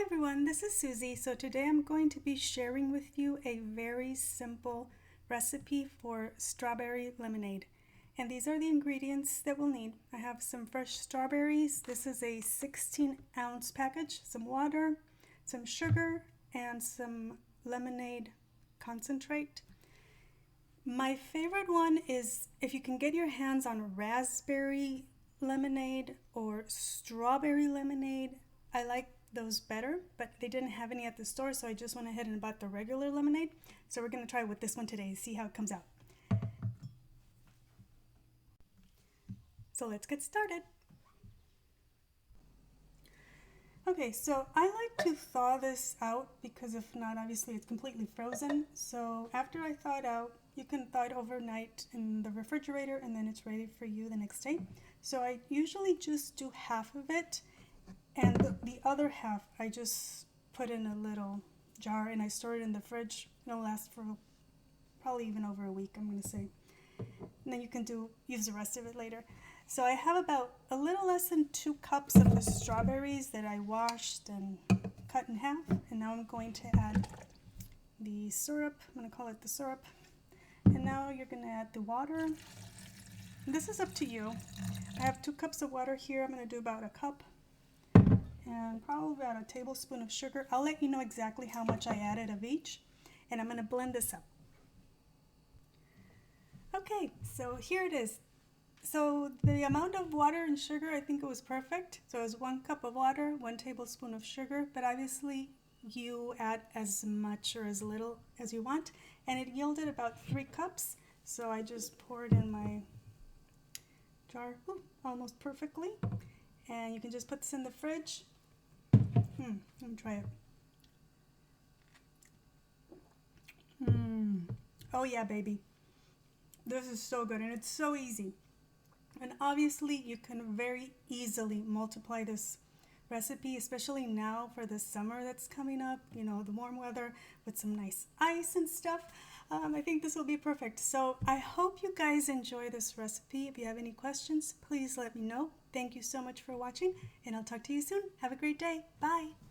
everyone, this is Susie. So today I'm going to be sharing with you a very simple recipe for strawberry lemonade. And these are the ingredients that we'll need. I have some fresh strawberries. This is a 16-ounce package, some water, some sugar, and some lemonade concentrate. My favorite one is if you can get your hands on raspberry lemonade or strawberry lemonade. I like those better, but they didn't have any at the store, so I just went ahead and bought the regular lemonade. So we're going to try with this one today, see how it comes out. So let's get started. Okay, so I like to thaw this out because if not, obviously it's completely frozen. So after I thaw it out, you can thaw it overnight in the refrigerator and then it's ready for you the next day. So I usually just do half of it, and the other half I just put in a little jar and I store it in the fridge. It'll last for probably even over a week, I'm going to say. And then you can use the rest of it later. So I have about a little less than 2 cups of the strawberries that I washed and cut in half. And now I'm going to add the syrup. I'm going to call it the syrup. And now you're going to add the water. And this is up to you. I have 2 cups of water here. I'm going to do about a cup. And probably about a tablespoon of sugar. I'll let you know exactly how much I added of each. And I'm going to blend this up. Okay, so here it is. So the amount of water and sugar, I think it was perfect. So it was 1 cup of water, 1 tablespoon of sugar, but obviously you add as much or as little as you want. And it yielded about 3 cups. So I just poured in my jar almost perfectly. And you can just put this in the fridge. Let me try it. Oh yeah, baby. This is so good and it's so easy. And obviously you can very easily multiply this recipe, especially now for the summer that's coming up, you know, the warm weather with some nice ice and stuff. I think this will be perfect. So I hope you guys enjoy this recipe. If you have any questions, please let me know. Thank you so much for watching and I'll talk to you soon. Have a great day. Bye.